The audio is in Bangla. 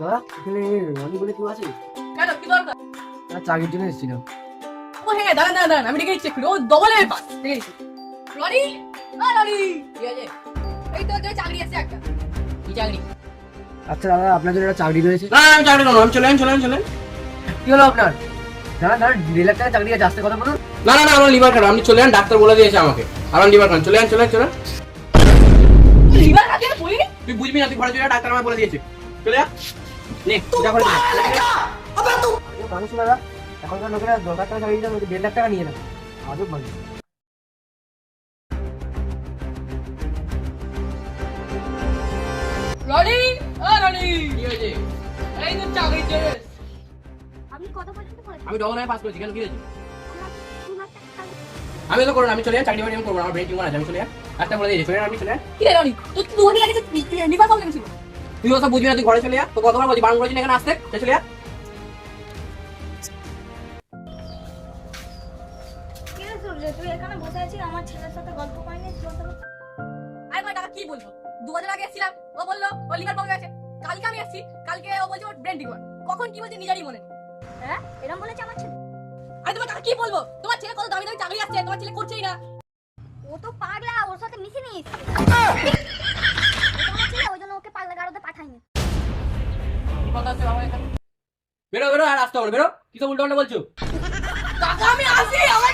দাদা এখানে রনি বলে কেউ আছে? কেন কি দরকার? চাকরির জন্য এসেছিল। ও হ্যাঁ, দাঁড়ান দাঁড়ান দাঁড়ান, আমি ডেকে চেক করি। ও ডবল এর পাস দেখে নিচ্ছি। রনি, রনি ঠিক আছে, এই তো তোর চাকরি আছে একটা। কি চাকরি? আচ্ছা দাদা আপনার জন্য একটা চাকরি রয়েছে। না আমি চাকরি করবো, আমি চলেন। কি হলো আপনার? দাদা দাদা 1.5 লাখ টাকা চাকরি আছে, আসতে কথা বলুন। না আমার লিভার খারাপ, আপনি চলে যান, ডাক্তার বলে দিয়েছে আমাকে আমার লিভার খারাপ। চলে যান। লিভার খাতে বলিনি? তুই বুঝবি না, তুই ঘরে চলে যা, ডাক্তার আমাকে বলে দিয়েছে। চলে যা নে যা ঘরে যা। মানুষ দাদা এখনকার লোকেরা 10 লাখ টাকা চাকরি দিতে 1.5 লাখ টাকা নিয়ে নেয়। আজব মানুষ। রনি, রনি কি হয়েছে? এই তো চাকরি চেয়েছ। আপনি কত পর্যন্ত করেছেন? আমি ডবল পাস করেছি, কেন কি হয়েছে? আমার 2 লাখ টাকা চাকরি। আমি তো করবো না, আমি চলে যান, চাকরি বাকরি আমি করবো না, আমার ব্রেন টিউমার আছে, আমি চলে যান, ডাক্তার বলে দিয়েছে। চলে যান, আপনি চলে যান। কি রে রনি, তুই তো দুদিন আগে লিভার প্রবলেম ছিল। তুই ওসব বুঝবি না, তুই ঘরে চলে যা। তো কতবার বলছি বারণ করেছি না এখানে আসতে, চলে যা। কি রে সূর্য, তুই এখানে বসে আছিস, আমার ছেলের সাথে গল্প করিনি? আমি টাকা কি বলবো? 2000 আগে এসেছিলাম, ও বললো ও লিভার প্রবলেম আছে। কালকে আমি এসেছি, কালকে ও বলছে ওর ব্রেন টিউমার। কখন কি বলছে নিজেরই মনে নেই। হ্যাঁ, এরকম বলেছে আমার ছেলে? আমি তোমার টাকা কি বলবো? তোমার ছেলে কত দামি দামি চাকরি আসছে, তোমার ছেলে করছেই না। ও তো পাগলা, ওর সাথে মিশে নিস। আমার ছেলে, ওই জন্য ওকে পাগলা গারদে পাঠাইনি। কি কথা আছে বাবা এখানে? বেরো আর আসতে হবে, বেরো। কি সব উল্টো পাল্টা বলছো? টাকা আমি আসি, আমার